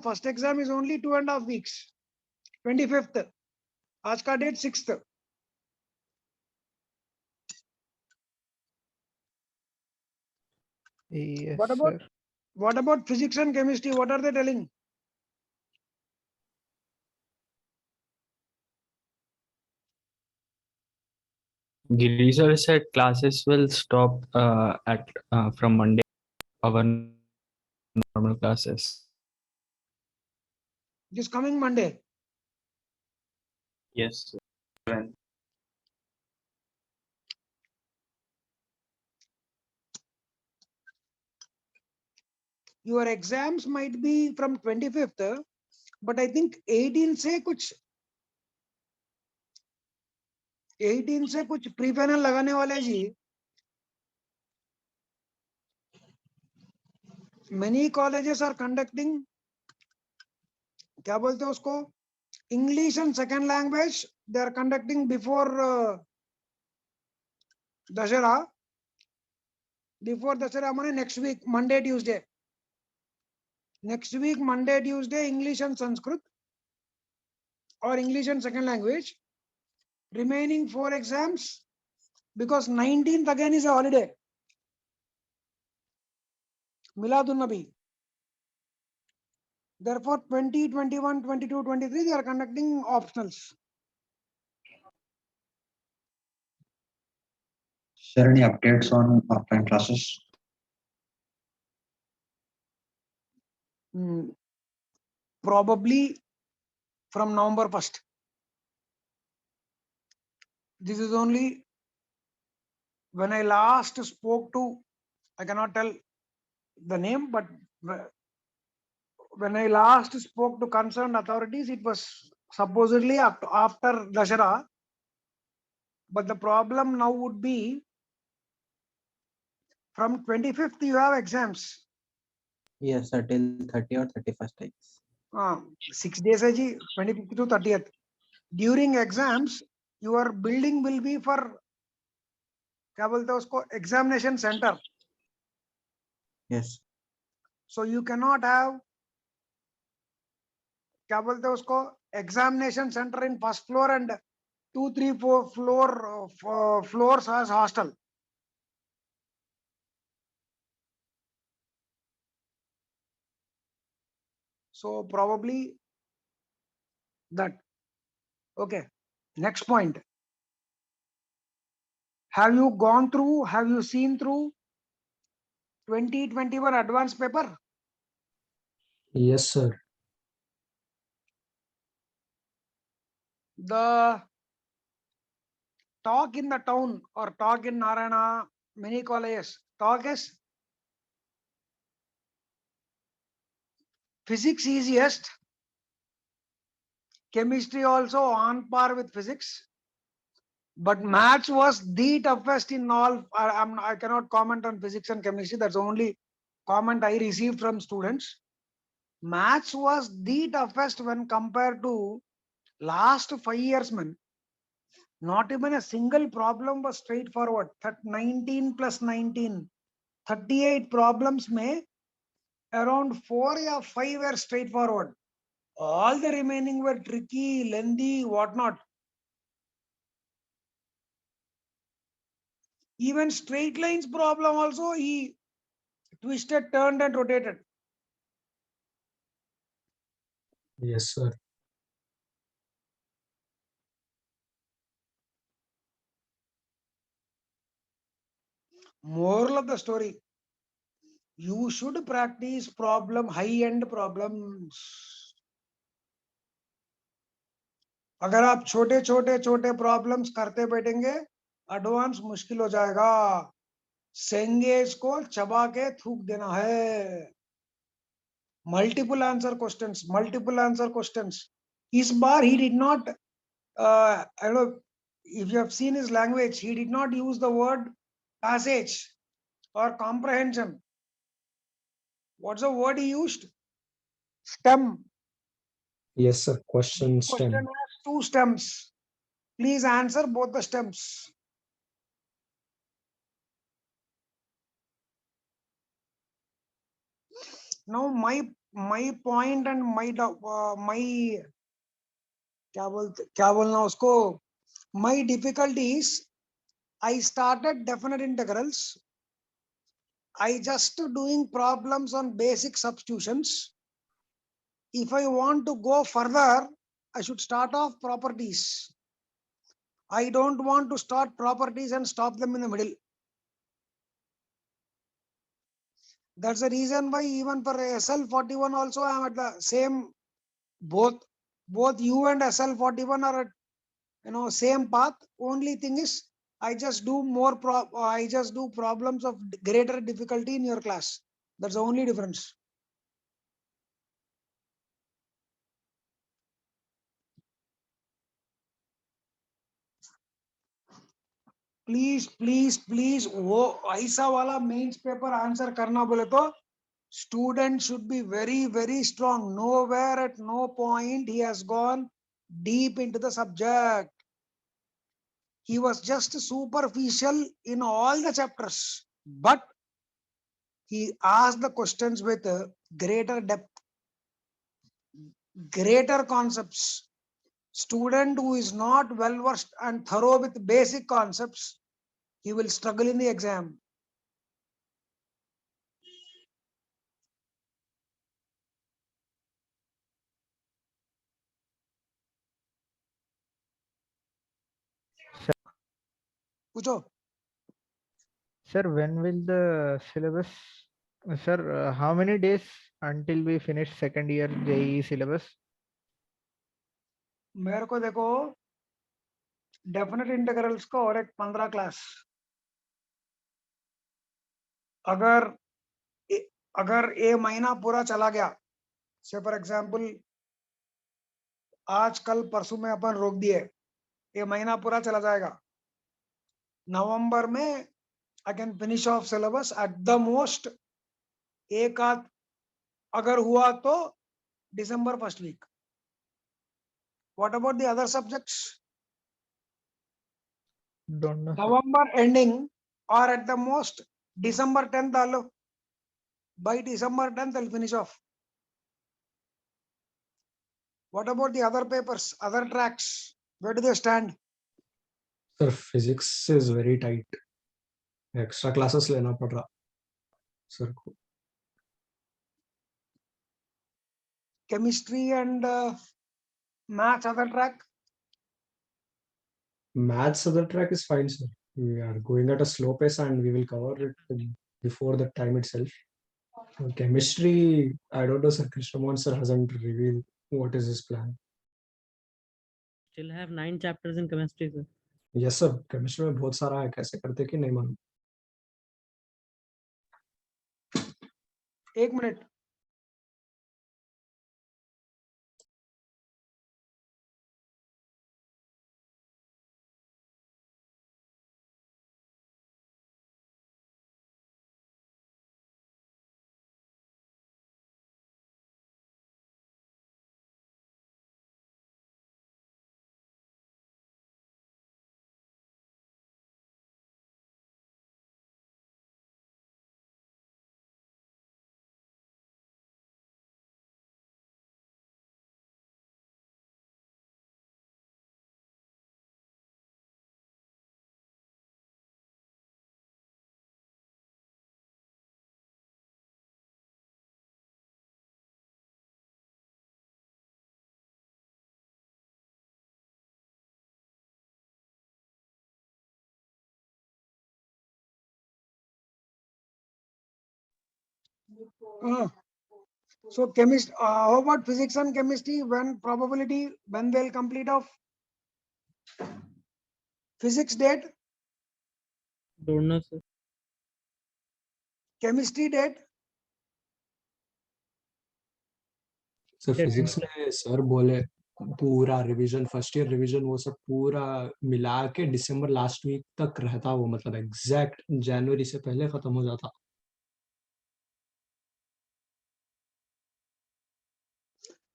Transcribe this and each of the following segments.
first exam is only 2.5 weeks. 25th. आज का date 6th. Yes, What sir. about physics and chemistry? What are they telling? Giri sir said classes will stop at from Monday, our normal classes. This coming Monday. Yes. Your exams might be from 25th, but I think 18 से कुछ pre-final लगाने वाले जी. Many colleges are conducting, क्या बोलते हैं उसको, English and second language. They are conducting before Dashera. Before Dashera माने next week, Monday, Tuesday. Next week, Monday, Tuesday, English and Sanskrit, or English and second language. Remaining 4 exams, because 19th again is a holiday. Miladun Nabi. Therefore, 20, 21, 22, 23, they are conducting optionals. Sir, any updates on offline classes? Probably from November 1st. This is only when I last spoke to, I cannot tell the name, but when I last spoke to concerned authorities, it was supposedly after Dashera. But the problem now would be from 25th you have exams. Yes, sir, till 30 or 31st, I guess. 6 days है जी, 25th to 30th. During exams, your building will be for, क्या बोलते हैं उसको, examination center. Yes. So you cannot have, क्या बोलते हैं उसको, examination center in first floor and 2, 3, 4 floors as hostel. So probably that. Okay. Next point. Have you gone through, have you seen through 2021 advanced paper? Yes, sir. The talk in the town or talk in Narayana, many colleges, talk is physics easiest, chemistry also on par with physics, but maths was the toughest in all. I cannot comment on physics and chemistry. That's the only comment I received from students. Maths was the toughest when compared to last 5 years, man. Not even a single problem was straightforward. 19 plus 19, 38 problems may around 4 or 5 were straightforward. All the remaining were tricky, lengthy, whatnot. Even straight lines problem also he twisted, turned and rotated. Yes, sir. Moral of the story, you should practice high-end problems. अगर आप छोटे छोटे छोटे problems करते बैठेंगे, advance मुश्किल हो जाएगा. सेंगेज को चबा के थूक देना है. Multiple answer questions. इस बार he did not, I don't know if you have seen his language, he did not use the word passage or comprehension. What's the word he used? Stem. Yes, sir. Question Question stem. has 2 stems. Please answer both the stems. Now my my point and my क्या बोलना उसको, my difficulties, I started definite integrals. I just doing problems on basic substitutions. If I want to go further, I should start off properties. I don't want to start properties and stop them in the middle. That's the reason why even for SL41 also I am at the same, both U and SL41 are at same path. Only thing is I just do problems of greater difficulty in your class. That's the only difference. Please वो ऐसा वाला mains paper answer करना बोले तो student should be very strong. Nowhere at no point he has gone deep into the subject. He was just superficial in all the chapters, but he asked the questions with greater depth, greater concepts. Student who is not well versed and thorough with basic concepts, he will struggle in the exam. पूछो. Sir, when will the syllabus, sir, how many days until we finish second year JEE syllabus? मेरे को देखो definite integrals को और एक 15 class. अगर ये महीना पूरा चला गया, से फॉर एग्जांपल आज कल परसों में अपन रोक दिए, ये महीना पूरा चला जाएगा. नवंबर में I can finish off syllabus at the most. एक आध अगर हुआ तो दिसंबर first week. What about the other subjects? Don't know, sir. November ending or at the most December 10th डालो. By December 10th I'll finish off. What about the other papers, other tracks? Where do they stand? Sir, physics is very tight. Extra classes लेना पड़ रहा sir को. Chemistry and maths other track? Maths other track is fine, sir. We are going at a slow pace and we will cover it before the time itself. Chemistry, I don't know, sir. Krishnamohan sir hasn't revealed what is his plan. Still have 9 chapters in chemistry, sir. Yes, sir. Chemistry में बहुत सारा है. कैसे करते कि नहीं मालूम. एक minute. So how about physics and chemistry? When probability, when they'll complete of physics date, Don't know, sir. chemistry date? Sir Yes, physics में सर बोले पूरा रिवीजन, फर्स्ट ईयर रिवीजन वो सब पूरा मिला के दिसंबर लास्ट वीक तक रहता. वो मतलब एग्जैक्ट जनवरी से पहले खत्म हो जाता.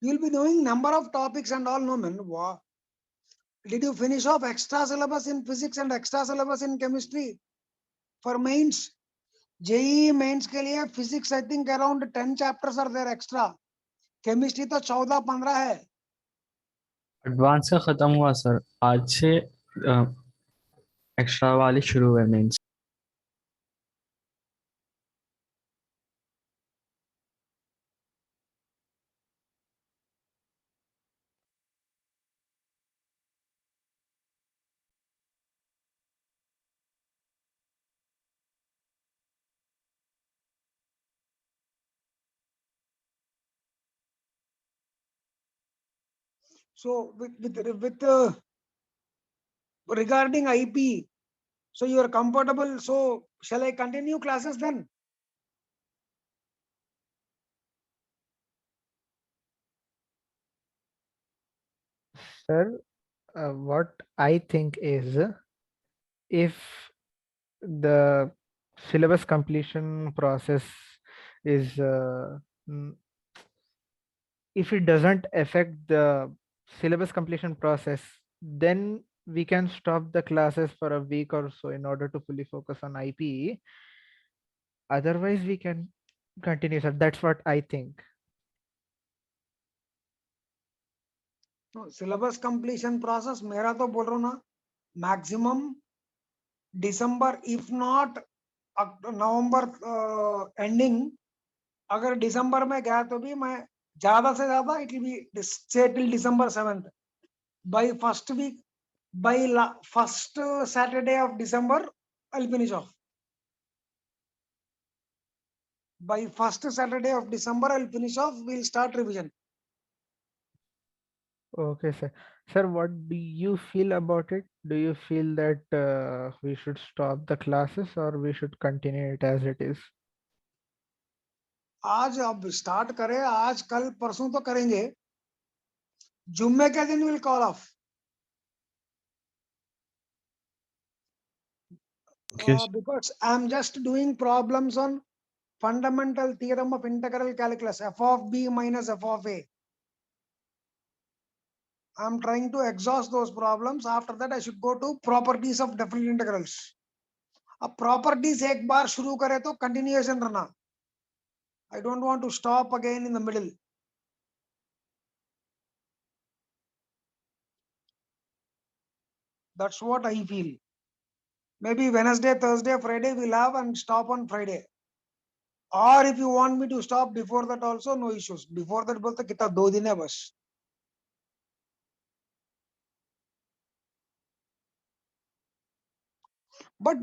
You'll be knowing number of topics and all, no man. Wow. Did you finish off extra syllabus in physics and extra syllabus in chemistry for mains? JEE mains के लिए physics I think around 10 chapters are there extra. Chemistry तो 14-15 है. Advance का खत्म हुआ sir, आज से extra वाले शुरू हुए mains. So with regarding IP, so you are comfortable. So shall I continue classes then? Sir, what I think is, if the syllabus completion process is if it doesn't affect the syllabus completion process, then we can stop the classes for a week or so in order to fully focus on IPE. Otherwise, we can continue, sir. That's what I think. No, syllabus completion process मेरा तो बोल रहा हूँ ना, maximum December, if not November ending. अगर दिसंबर में गया तो भी मैं ज्यादा से ज्यादा it will be say till December 7th. By first week, by first Saturday of December, I'll finish off. By first Saturday of December, I'll finish off. We'll start revision. Okay, sir. Sir, what do you feel about it? Do you feel that we should stop the classes or we should continue it as it is? आज अब start करें, आज कल परसों तो करेंगे. जुम्मे के दिन will call of. Yes. Because I'm just doing problems on fundamental theorem of integral calculus, f of b minus f of a. I'm trying to exhaust those problems. After that, I should go to properties of definite integrals. अब properties एक बार शुरू करें तो continuation रहना. I don't want to stop again in the middle. That's what I feel. Maybe Wednesday, Thursday, Friday we'll have and stop on Friday. Or if you want me to stop before that also, no issues. Before that बोलते कितना 2 दिन है बस. But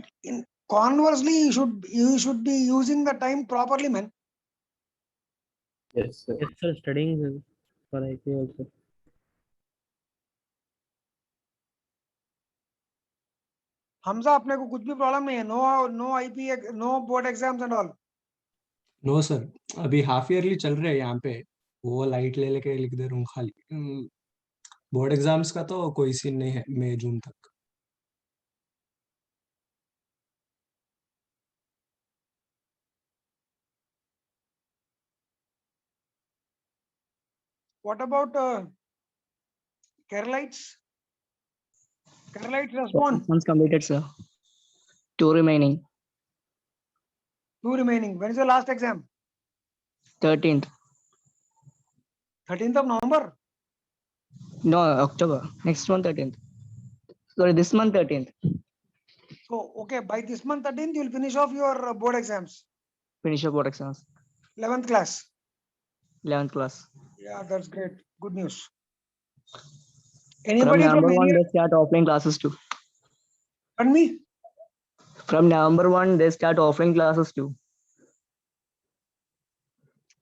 conversely, you should be using the time properly, man. Yes, sir. Yes, sir. Studying for IP also. Hamza अपने को कुछ भी problem नहीं है. No IP, no board exams and all. No sir, अभी हाफ ईयरली चल रहे हैं यहाँ पे, वो लाइट ले लेके लिख दे रहा हूँ खाली. बोर्ड एग्जाम्स का तो कोई सीन नहीं है मई जून तक. What about Keralites? Keralites respond. Once completed, sir. 2 remaining. 2 remaining. When is your last exam? 13th. 13th of November. No, October. Next month 13th. Sorry, this month 13th. So okay, by this month 13th you will finish off your board exams. Finish your board exams. 11th class. 11th class. Yeah, that's great. Good news. From Anybody from November 1, any? they start offline classes too. Pardon me? From November 1, they start offline classes too.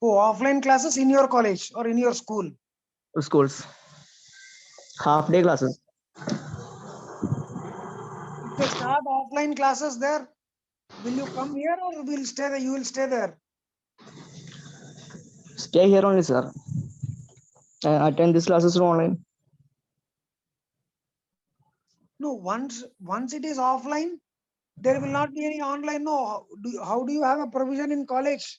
Oh, offline classes in your college or in your school? To schools. Half day classes. If they start offline classes there, will you come here or will stay there? You will stay there. Stay here only, sir. Attend these classes online. No, once it is offline, there will not be any online. No, how do you have a provision in college?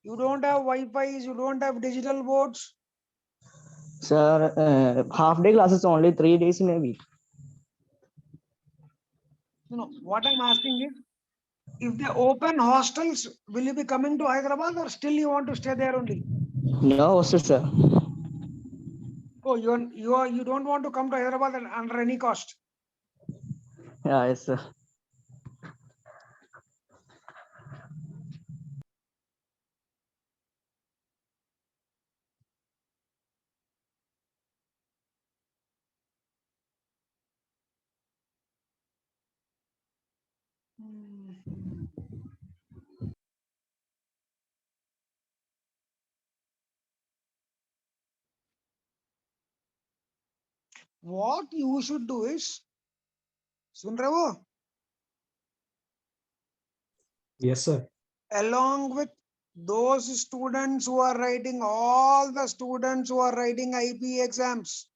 You don't have Wi-Fi, you don't have digital boards. Sir, half day classes only 3 days in a week. No, what I'm asking is, if they open hostels, will you be coming to Hyderabad or still you want to stay there only? No, also, sir. Oh, you don't want to come to Hyderabad under any cost. Yeah, yes, sir. What you should do is, सुन रहे हो? Yes, sir. Along with those students who are writing, all the students who are writing IP exams,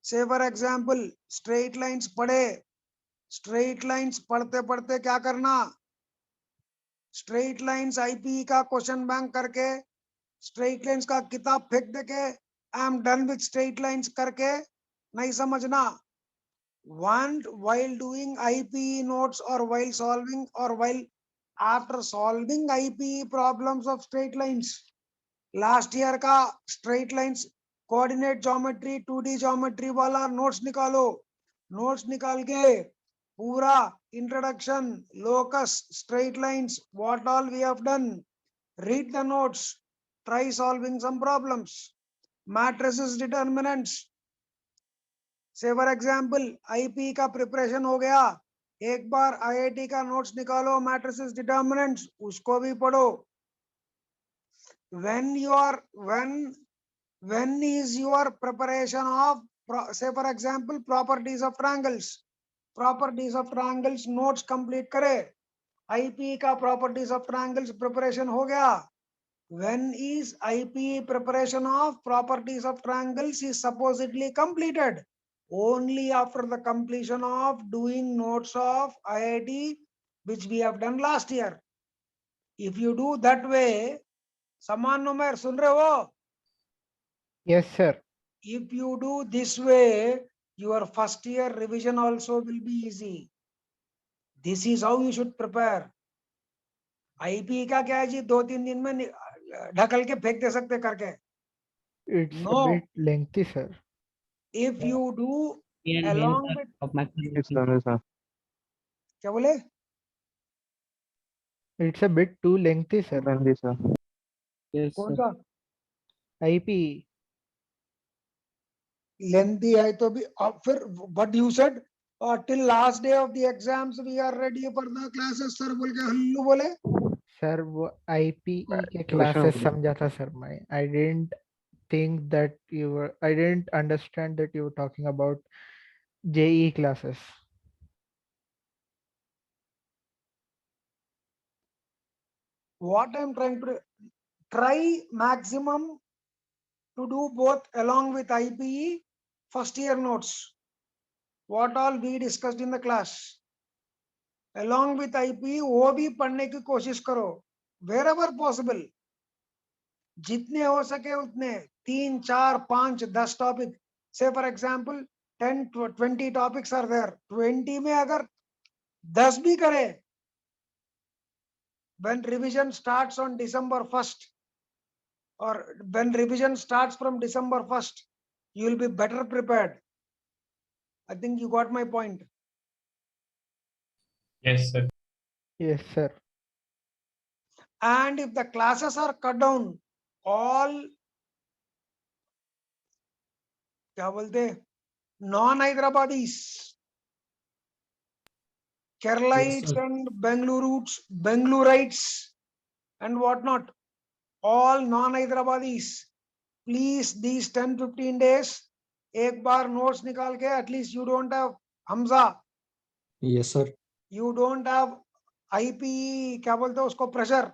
say for example, straight lines पढ़े, straight lines पढ़ते पढ़ते क्या करना? Straight lines IP का question bank करके, straight lines का किताब फेंक देके, I am done with straight lines करके, नहीं समझना. While doing IPE notes or while solving or while after solving IPE problems of straight lines, last year का straight lines coordinate geometry 2D geometry वाला notes निकालो. Notes निकाल के पूरा introduction, locus, straight lines, what all we have done. Read the notes, try solving some problems. Matrices, determinants. से for example IP का preparation हो गया, एक बार आईआईटी का नोट्स निकालो, मैट्रिसेस डिटर्मिनेंट्स उसको भी पढ़ो. when is your preparation of say for example properties of triangles notes complete करे. आईपी का properties of triangles preparation हो गया. When is IP preparation of properties of triangles is supposedly completed? Only after the completion of doing notes of IIT, which we have done last year. If you do that way, Saman Nomer, sun rahe ho? Yes, sir. If you do this way, your first year revision also will be easy. This is how you should prepare. IP का क्या है जी, 2-3 दिन में ढकल के फेंक दे सकते करके. It's No. a bit lengthy, sir. If you do And along main with, of mathematics. Yes, sir. Yes, sir. क्या बोले? It's a bit too lengthy, sir. Yes, sir. Yes, कौन sir. सा IP. लेंथी है तो भी अब फिर but you said till last day of the exams we are ready for the classes sir बोल के हल्लू बोले. सर वो IPE के Question क्लासेस बोलो. समझा था सर मैं. I didn't think that I didn't understand that you were talking about JE classes. What I'm trying to try maximum to do both along with IPE first year notes, what all we discussed in the class, along with IPE वो भी पढ़ने की कोशिश करो wherever possible. जितने हो सके उतने 3, 4, 5, 10 टॉपिक. से for example 10-20 topics are there. 20 में अगर 10 भी करे, when revision starts on December 1st or when revision starts from December 1st, you will be better prepared. I think you got my point. Yes, sir. Yes, sir. And if the classes are cut down, all क्या बोलते non-Hyderabadis, Keralites sir. and Bengalurites and whatnot, all non-Hyderabadis, please these 10-15 days, एक बार notes निकाल के, at least you don't have Hamza, Yes, sir. you don't have IP, क्या बोलते हैं उसको, pressure.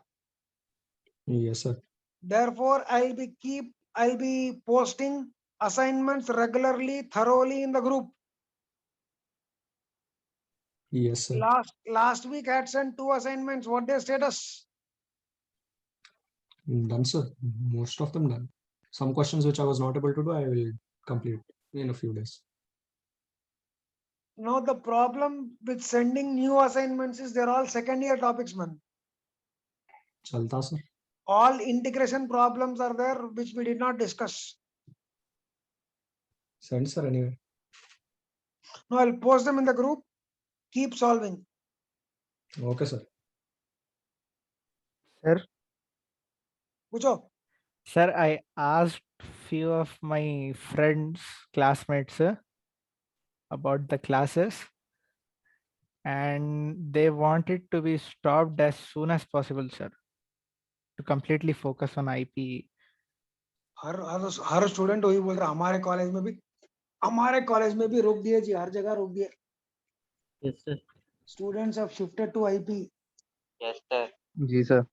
Yes, sir. Therefore, I'll be posting assignments regularly, thoroughly in the group. Yes, sir. Last week I had sent 2 assignments. What their status? Done, sir. Most of them done. Some questions which I was not able to do, I will complete in a few days. No, the problem with sending new assignments is they're all second year topics, man. Chalta, sir. all integration problems are there which we did not discuss. Send sir anyway. No, I'll post them in the group. Keep solving. Okay sir. Sir, Pucho. sir, I asked few of my friends, classmates, about the classes, and they want it to be stopped as soon as possible, sir, to completely focus on IPE. Her student वही बोल रहा हमारे college में भी रोक दिए जी, हर जगह रोक दिए. Yes, sir. Students have shifted to IP. Yes, sir. जी sir.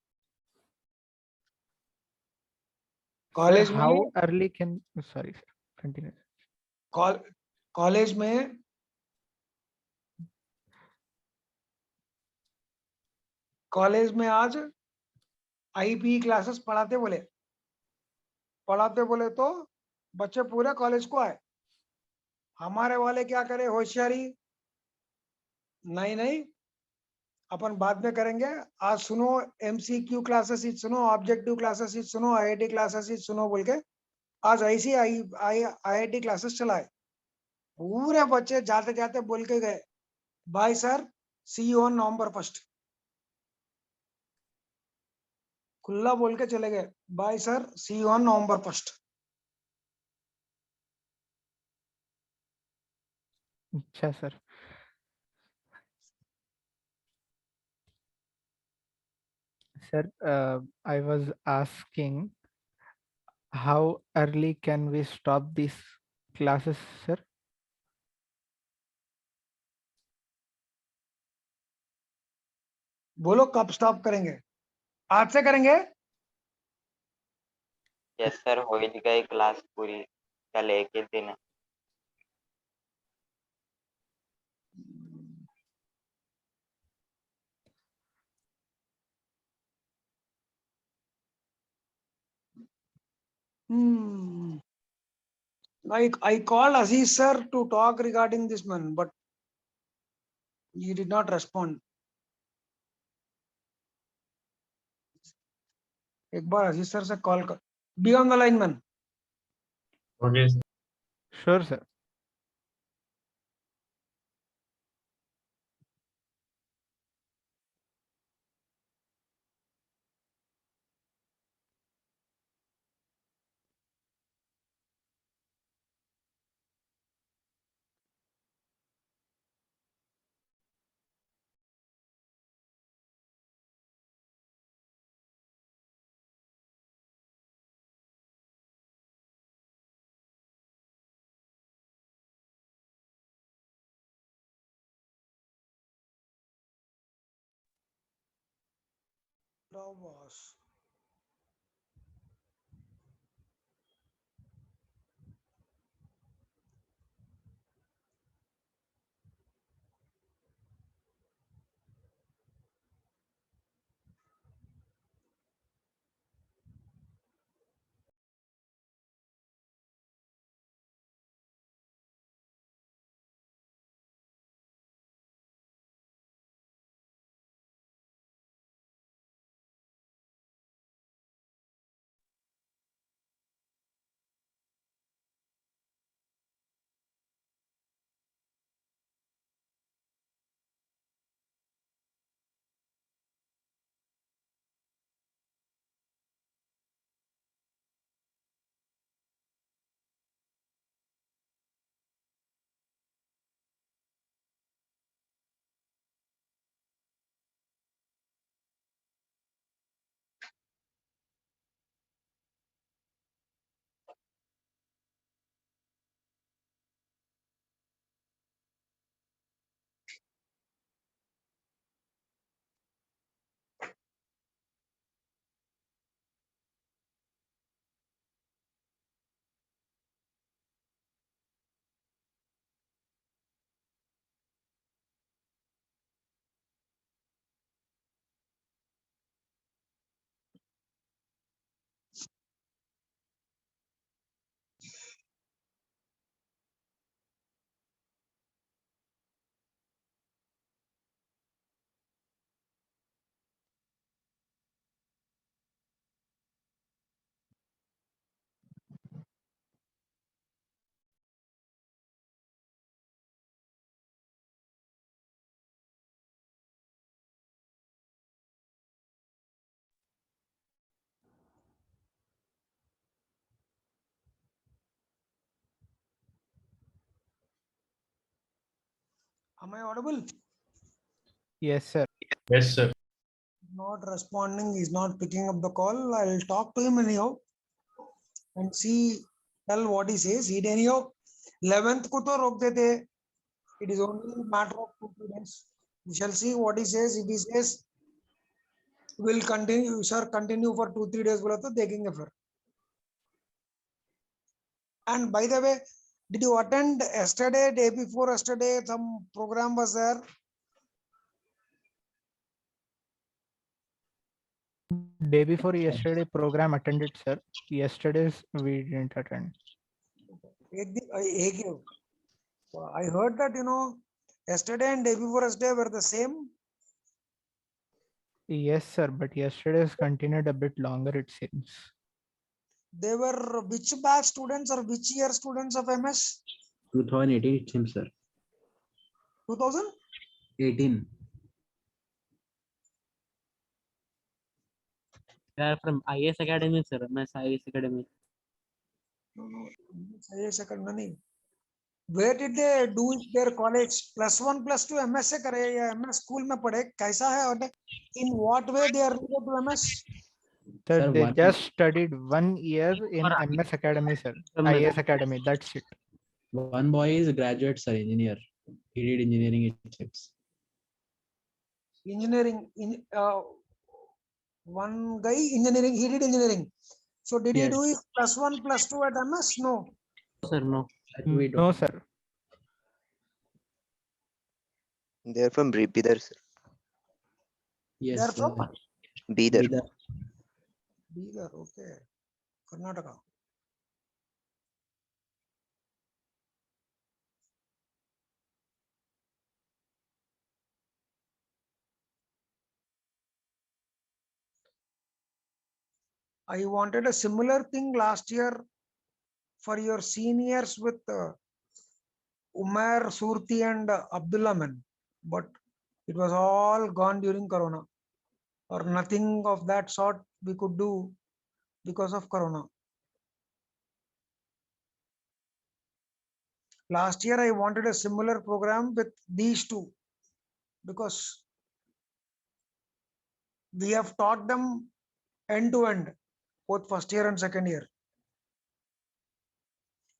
कॉलेज Sir, में how early can, sorry sir, continue. College में आज आईपी क्लासेस पढ़ाते बोले तो बच्चे पूरे कॉलेज को आए. हमारे वाले क्या करे होशियारी, नहीं अपन बाद में करेंगे. आज सुनो एमसीक्यू क्लासेस ही सुनो, ऑब्जेक्टिव क्लासेस ही सुनो, आईआईटी क्लासेस ही सुनो बोल के आज ऐसी आईआईटी क्लासेस चलाए. पूरे बच्चे जाते जाते बोल के गए, bye sir, see you on November 1st. खुला बोल के चले गए, bye sir, see you on November 1st. अच्छा sir. Sir, I was asking how early can we stop these classes, sir? बोलो कब स्टॉप करेंगे? आज से करेंगे. Yes, sir. होईल गई क्लास पूरी कल एक ही दिन है. I called Aziz sir to talk regarding this man, but he did not respond. एक बार अजीज सर से कॉल कर. Be on the line man. Okay, sir. Sure, sir. Boss. Am I audible? Yes, sir. Yes, sir. Not responding, he's not picking up the call. I'll talk to him anyhow and see, tell what he says. He anyhow 11th को तो रोक देते. It is only a matter of 2 days. We shall see what he says. If he says will continue, sir, continue for 2-3 days बोला तो देखेंगे फिर. And by the way, did you attend yesterday, day before yesterday, some program was there? Day before yesterday program attended, sir. Yesterday's we didn't attend. I heard that, yesterday and day before yesterday were the same. Yes, sir, but yesterday's continued a bit longer, it seems. They were which batch students or which year students of MS? 2018 it seems, sir. 2018. They are from IS Academy, sir. MS IS Academy. No, IS Academy. Where did they do their college? +1, +2 MS से करे या MS school में पढ़े? कैसा है और in what way they are related to MS? Sir, Sir, they one- just studied 1 year in MS Academy, sir. IS Academy, that's it. One boy is a graduate, sir, engineer. He did engineering, it seems. Engineering, one guy engineering, he did engineering. So did he Yes. do his +1, +2 at MS? No. Sir, no. That we No, don't. sir. They're from Bidar, sir. Yes, They are sir. from Bidar. Bidar. Bidar, okay. Karnataka. I wanted a similar thing last year for your seniors with Umar, Surti and Abdullah Man, but it was all gone during Corona, or nothing of that sort we could do because of Corona. Last year I wanted a similar program with these two because we have taught them end to end, both first year and second year.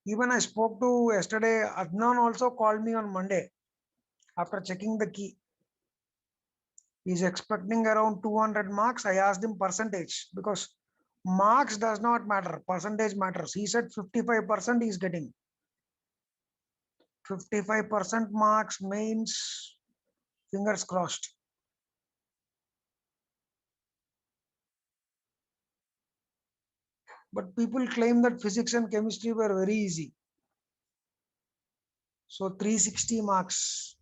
Even I spoke to yesterday, Adnan also called me on Monday after checking the key. He's expecting around 200 marks. I asked him percentage because marks does not matter, percentage matters. He said 55% he's getting. 55% marks means fingers crossed. But people claim that physics and chemistry were very easy. So 360 marks.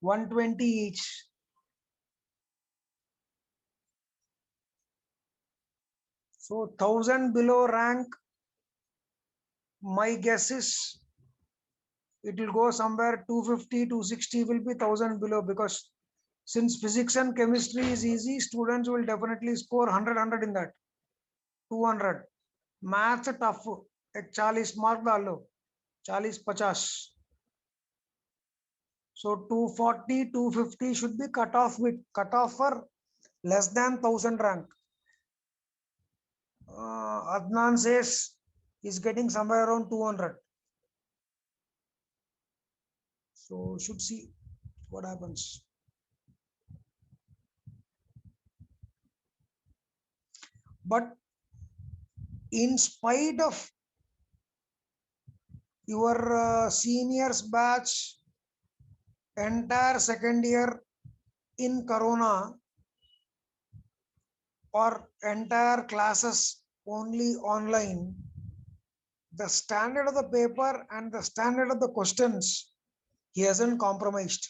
$120 each. So 1000 below rank, my guess is it will go somewhere 250, 260 will be 1000 below, because since physics and chemistry is easy, students will definitely score 100 in that. 200. Maths tough. एक 40 mark डाल लो. 40-50. So 240, 250 should be cut off for less than 1000 rank. Adnan says he's getting somewhere around 200. So should see what happens. But in spite of your seniors batch, entire second year in Corona, or entire classes only online, the standard of the paper and the standard of the questions, he hasn't compromised.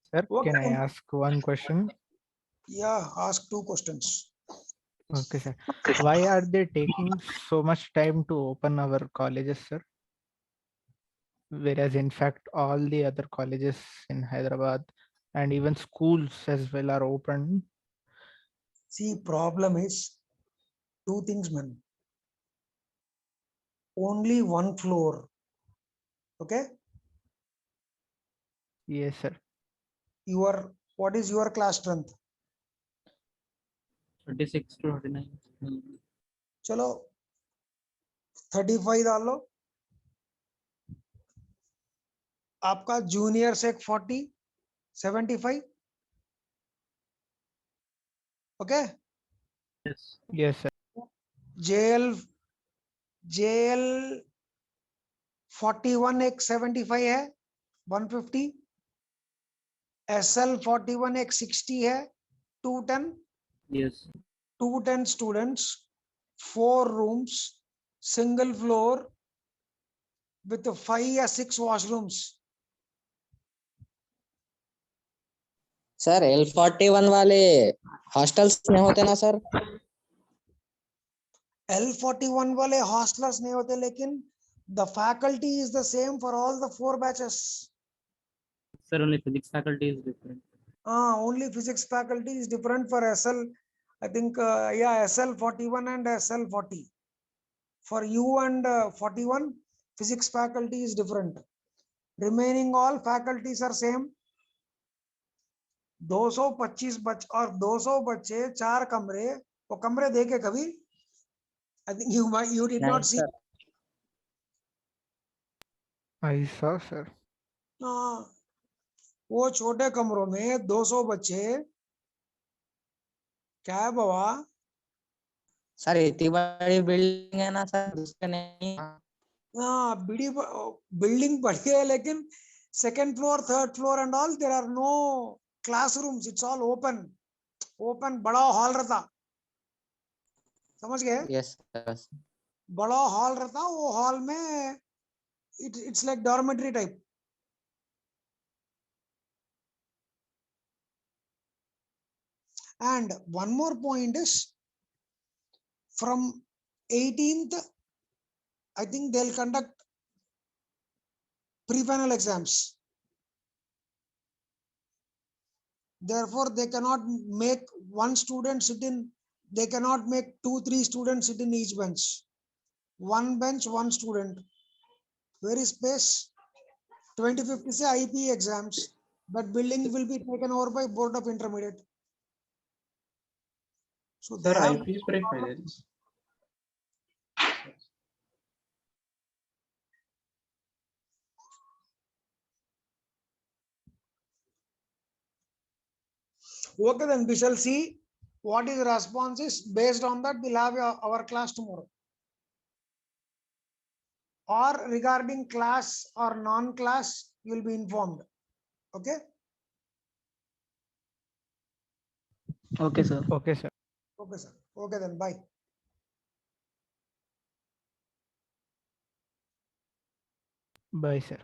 Sir, Okay. can I ask one question? Yeah, ask 2 questions. Okay, sir. Why are they taking so much time to open our colleges, sir? Whereas in fact, all the other colleges in Hyderabad and even schools as well are open. See, problem is two things, man. Only one floor. Okay. Yes, sir. What is your class strength? 36 to 39. चलो 35 डाल लो, आपका junior से 40, 75. Okay. Yes. Yes, sir. JL 41 एक 75 है, 150. SL 41 एक 60 है, 210. Yes. 210 students, 4 rooms, single floor with 5 or 6 washrooms. Sir L41 वाले hostels में होते ना सर? L41 वाले hostlers नहीं होते, लेकिन the faculty is the same for all the 4 batches. Sir, only physics faculty is different. Only physics faculty is different for SL. I think yeah, SL 41 and SL 40. For U and 41, physics faculty is different. Remaining all faculties are same. 225 बच्चे और 200 बच्चे, 4 कमरे. वो कमरे देखे कभी? I think you did not see. I saw, sir. वो छोटे कमरों में 200 बच्चे. क्या है बाबा? सर इतनी बड़ी बिल्डिंग है ना सर, उसका नहीं। बड़ी बिल्डिंग बड़ी है, लेकिन second floor, third floor and all there are no classrooms. It's all open. बड़ा हॉल रहता, समझ गए? Yes sir. बड़ा हॉल रहता, वो हॉल में it's like dormitory type. And one more point is, from 18th, I think they'll conduct pre-final exams. Therefore, they cannot make one student sit in, they cannot make 2-3 students sit in each bench. One bench, one student. Where is space? 25th is IP exams. That building will be taken over by Board of Intermediate. So they Sir, have. IP is pre-final. Okay, then we shall see what is the response is. Based on that, we'll have our class tomorrow. Or regarding class or non-class, you will be informed. Okay. Okay, sir. Okay, sir. Okay, sir. Okay, then bye. Bye, sir.